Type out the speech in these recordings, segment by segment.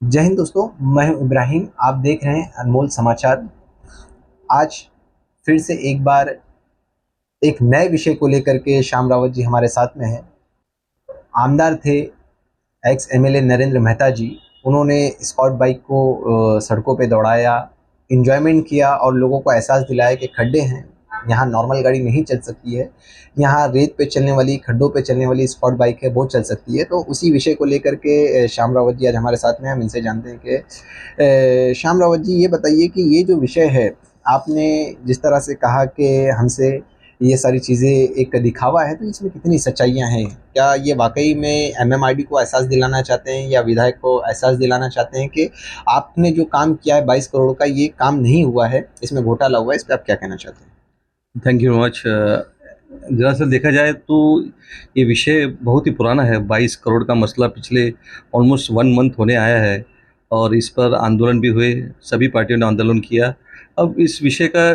जय हिंद दोस्तों। मैं हूं इब्राहिम। आप देख रहे हैं अनमोल समाचार। आज फिर से एक बार एक नए विषय को लेकर के श्याम रावत जी हमारे साथ में हैं। आमदार थे एक्स एमएलए नरेंद्र मेहता जी। उन्होंने स्कॉट बाइक को सड़कों पे दौड़ाया, इंजॉयमेंट किया और लोगों को एहसास दिलाया कि खड्डे हैं, यहाँ नॉर्मल गाड़ी नहीं चल सकती है, यहाँ रेत पे चलने वाली, खड्डों पे चलने वाली स्कॉट बाइक है वो चल सकती है। तो उसी विषय को लेकर के श्याम रावत जी आज हमारे साथ में हैं। हम इनसे जानते हैं कि श्याम रावत जी, ये बताइए कि ये जो विषय है, आपने जिस तरह से कहा कि हमसे ये सारी चीज़ें एक दिखावा है, तो इसमें कितनी सच्चाइयाँ हैं? क्या ये वाकई में एमएमआरडी को एहसास दिलाना चाहते हैं या विधायक को एहसास दिलाना चाहते हैं कि आपने जो काम किया है 22 करोड़ का, ये काम नहीं हुआ है, इसमें घोटाला हुआ है? इस पर आप क्या कहना चाहते हैं? Thank you much. दरअसल देखा जाए तो ये विषय बहुत ही पुराना है। 22 करोड़ का मसला पिछले ऑलमोस्ट 1 मंथ होने आया है और इस पर आंदोलन भी हुए, सभी पार्टियों ने आंदोलन किया। अब इस विषय का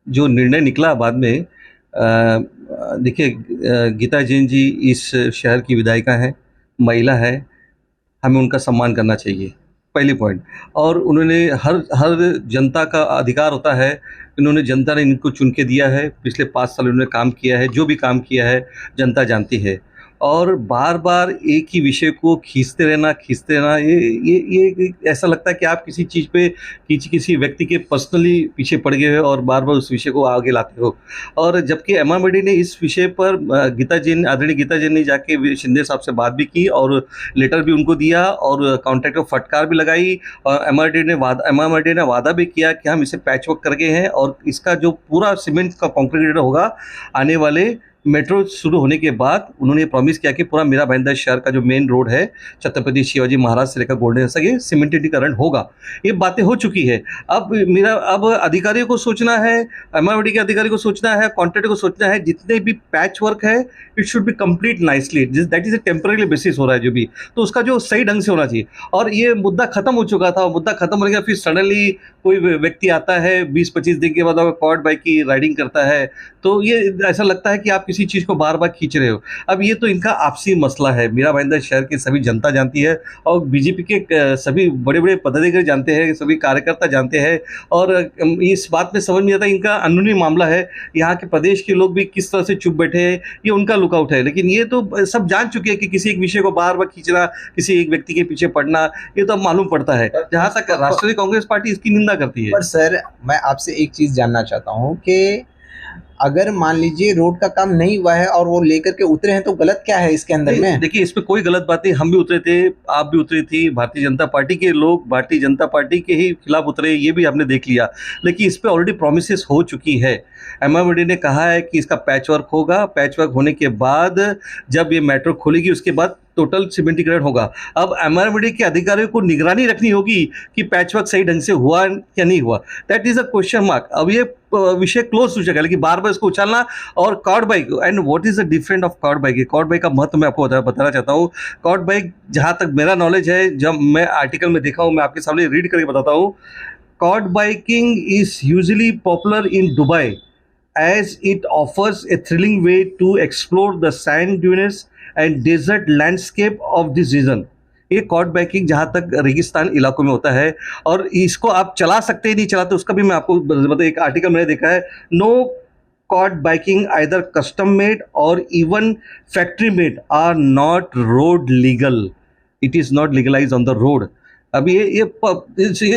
जो निर्णय निकला बाद में, देखिए, गीता जैन जी इस शहर की विधायिका हैं, महिला है, हमें उनका सम्मान करना चाहिए, पहली पॉइंट। और उन्होंने हर हर जनता का अधिकार होता है, इन्होंने, जनता ने इनको चुन के दिया है, पिछले 5 साल उन्होंने काम किया है, जो भी काम किया है जनता जानती है। और बार बार एक ही विषय को खींचते रहना, ये ऐसा लगता है कि आप किसी चीज़ पे किसी व्यक्ति के पर्सनली पीछे पड़ गए हो और बार बार उस विषय को आगे लाते हो। और जबकि एमआरडी ने इस विषय पर आदरणीय गीता जैन ने जाके शिंदे साहब से बात भी की और लेटर भी उनको दिया और कॉन्ट्रैक्ट को फटकार भी लगाई। और एमआरडी ने वादा भी किया कि हम इसे पैच वर्क करके हैं और इसका जो पूरा सीमेंट का कॉन्क्रीट होगा, आने वाले मेट्रो शुरू होने के बाद उन्होंने प्रॉमिस किया कि पूरा मीरा भाईंदर शहर का जो मेन रोड है, छत्रपति शिवाजी महाराज से लेकर गोल्डन तक, ये सीमेंटेडीकरण होगा। ये बातें हो चुकी है। अब अधिकारियों को सोचना है, एमआरडी के अधिकारी को सोचना है, कॉन्ट्रैक्टर को सोचना है, जितने भी पैच वर्क है it should be complete nicely. That is a temporary basis हो रहा है जो भी, तो उसका जो सही ढंग से होना चाहिए। और ये मुद्दा खत्म हो चुका था, मुद्दा खत्म होने के बाद फिर सडनली कोई व्यक्ति आता है 20-25 दिन के बाद क्वाड बाइक की राइडिंग करता है, तो ये ऐसा लगता है कि आप किसी चीज़ को बार बार खींच रहे हो। अब ये तो इनका आपसी मसला है, मीरा भाईंदर शहर की सभी जनता जानती है और बीजेपी के सभी बड़े बड़े पदाधिकारी जानते हैं, सभी कार्यकर्ता जानते हैं। और इस बात में समझ नहीं आता, इनका अंदरूनी मामला है, यहाँ के प्रदेश के लोग भी किस तरह से चुप बैठे हैं, ये उनका लुकआउट है। लेकिन ये तो सब जान चुके हैं कि किसी एक विषय को बार बार खींचना, किसी एक व्यक्ति के पीछे पड़ना, ये तो अब मालूम पड़ता है। जहाँ तक राष्ट्रीय कांग्रेस पार्टी इसकी निंदा करती है। पर सर, मैं आपसे एक चीज़ जानना चाहता हूँ कि अगर मान लीजिए रोड का काम नहीं हुआ है और वो लेकर के उतरे हैं, तो गलत क्या है इसके अंदर में? देखिए, इसमें कोई गलत बात नहीं। हम भी उतरे थे, आप भी उतरी थी, भारतीय जनता पार्टी के लोग भारतीय जनता पार्टी के ही खिलाफ उतरे, ये भी हमने देख लिया। लेकिन इस पे ऑलरेडी प्रोमिसेस हो चुकी है। एमआरडी ने कहा है कि इसका पैच वर्क होगा, पैच वर्क होने के बाद जब ये मेट्रो खुलेगी उसके बाद टोटल सीमेंटीकरण होगा। अब एमआरडी के अधिकारियों को निगरानी रखनी होगी कि पैच वर्क सही ढंग से हुआ या नहीं हुआ। That is a question mark. अब ये विषय क्लोज हो जाएगा, लेकिन बार बार इसको उछालना। और cord bike, and what is the different of cord bike, cord bike का महत्व मैं आपको बताना चाहता हूँ। कॉर्ड बाइक, जहाँ तक मेरा नॉलेज है, जब मैं आर्टिकल में देखा हूँ, मैं आपके सामने रीड करके बताता हूँ। Cord biking is usually popular in Dubai as it offers a thrilling way to explore the sand dunes and desert landscape of this region। ये कॉर्ड बाइकिंग जहाँ तक रेगिस्तान इलाकों में होता है और इसको आप चला सकते ही नहीं चलाते, उसका भी मैं आपको मतलब एक आर्टिकल मैंने देखा है। No cord biking either custom made और even factory made are not road legal. It is not legalise on the road. अब ये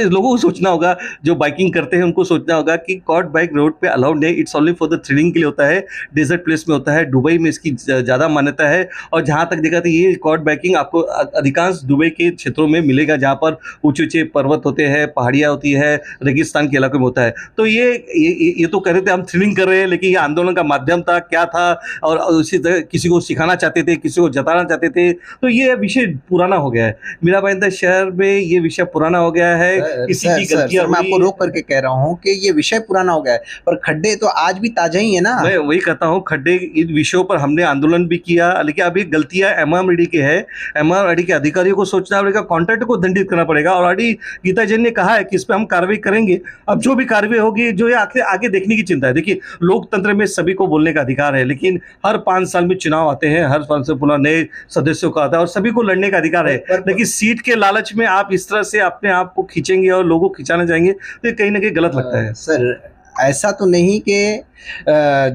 लोगों को सोचना होगा, जो बाइकिंग करते हैं उनको सोचना होगा कि कॉर्ड बाइक रोड पे अलाउड नहीं, it's only for the thrilling के लिए होता है, डेजर्ट प्लेस में होता है, दुबई में इसकी ज़्यादा मान्यता है। और जहाँ तक देखा तो ये कॉर्ड बाइकिंग आपको अधिकांश दुबई के क्षेत्रों में मिलेगा, जहाँ पर ऊंचे ऊंचे पर्वत होते हैं, पहाड़ियाँ होती है, रेगिस्तान के इलाकों में होता है। तो ये तो कह रहे थे हम थ्रिलिंग कर रहे हैं, लेकिन ये आंदोलन का माध्यम था, क्या था, और उसी तरह किसी को सिखाना चाहते थे, किसी को जताना चाहते थे। तो ये विषय पुराना हो गया है, मीरा भाईंदर शहर में ये विषय पुराना हो गया है। किसी की गलतियां, मैं आपको रोक करके कह रहा हूँ कि ये विषय पुराना हो गया है, पर खड्डे तो आज भी ताजा ही है ना। मैं वही कहता हूँ, खड्डे, इन विषयों पर हमने आंदोलन भी किया, लेकिन अभी गलतियां एमआरडी के है। एमआरडी के अधिकारियों को सोचना पड़ेगा, कॉन्ट्रैक्टर को दंडित करना पड़ेगा। और ऑलरेडी गीता जैन ने कहा है कि इस पर हम कार्रवाई करेंगे। अब जो भी कार्रवाई होगी, जो ये आगे देखने की चिंता है। देखिए, लोकतंत्र में सभी को बोलने का अधिकार है, लेकिन हर 5 साल में चुनाव आते हैं, हर 5 साल पुनः नए सदस्यों का आता है और सभी को लड़ने का अधिकार है। लेकिन सीट के लालच में आप आप इस तरह से अपने आप को खींचेंगे और लोगों को खिंचाना चाहेंगे तो ये कहीं ना कहीं गलत लगता है। सर ऐसा तो नहीं कि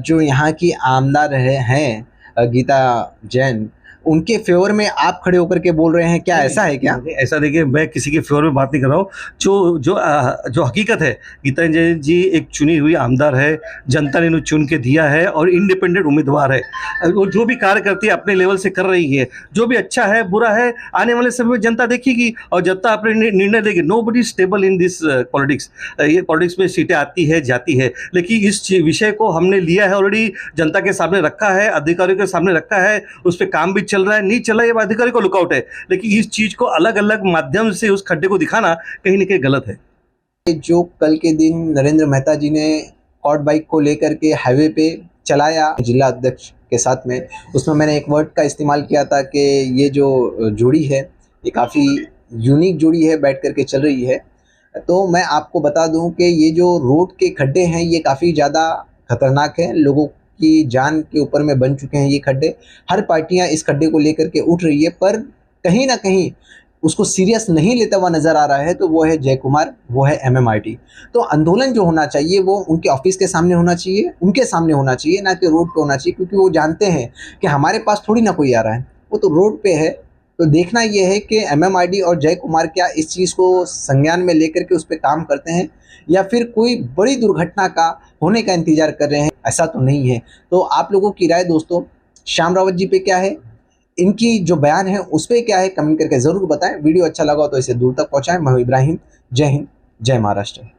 जो यहाँ की आमदार हैं गीता जैन, उनके फेवर में आप खड़े होकर के बोल रहे हैं, क्या ऐसा है क्या? ऐसा देखिए, मैं किसी के फेवर में बात नहीं कर रहा हूँ। जो हकीकत है, गीता जैन जी एक चुनी हुई आमदार है, जनता ने इन्हें चुन के दिया है और इंडिपेंडेंट उम्मीदवार है। वो जो भी कार्य करती है अपने लेवल से कर रही है, जो भी अच्छा है बुरा है आने वाले समय में जनता देखेगी और जनता अपने निर्णय देगी। Nobody stable in this politics. ये पॉलिटिक्स में सीटें आती है जाती है, लेकिन इस विषय को हमने लिया है ऑलरेडी, जनता के सामने रखा है, अधिकारियों के सामने रखा है, उस पर काम भी चल रहा है, नहीं चल रहा है ये अधिकारी को लुकआउट है। लेकिन इस चीज को अलग अलग माध्यम से उस खड्डे को दिखाना कहीं ना कहीं गलत है। जो कल के दिन नरेंद्र मेहता जी ने कॉर्ड बाइक को लेकर के हाईवे पे चलाया जिला अध्यक्ष के साथ में, उसमें मैंने एक वर्ड का इस्तेमाल किया था कि ये जो जोड़ी है ये काफ़ी यूनिक जोड़ी है, बैठ करके चल रही है। तो मैं आपको बता दूं कि ये जो रोड के खड्डे हैं ये काफ़ी ज़्यादा खतरनाक है, लोगों की जान के ऊपर में बन चुके हैं ये खड्डे। हर पार्टियां इस खड्डे को लेकर के उठ रही है, पर कहीं ना कहीं उसको सीरियस नहीं लेता हुआ नजर आ रहा है, तो वो है जय कुमार, वो है एमएमआरटी। तो आंदोलन जो होना चाहिए वो उनके ऑफिस के सामने होना चाहिए, उनके सामने होना चाहिए, ना कि रोड पे होना चाहिए, क्योंकि वो जानते हैं कि हमारे पास थोड़ी ना कोई आ रहा है, वो तो रोड पे है। तो देखना यह है कि एमएमआरडी और जय कुमार क्या इस चीज़ को संज्ञान में लेकर के उस पर काम करते हैं या फिर कोई बड़ी दुर्घटना का होने का इंतजार कर रहे हैं, ऐसा तो नहीं है। तो आप लोगों की राय दोस्तों श्याम रावत जी पे क्या है, इनकी जो बयान है उस पर क्या है, कमेंट करके ज़रूर बताएं। वीडियो अच्छा लगा तो इसे दूर तक पहुंचाएं। मैं हूं इब्राहिम, जय हिंद, जय महाराष्ट्र।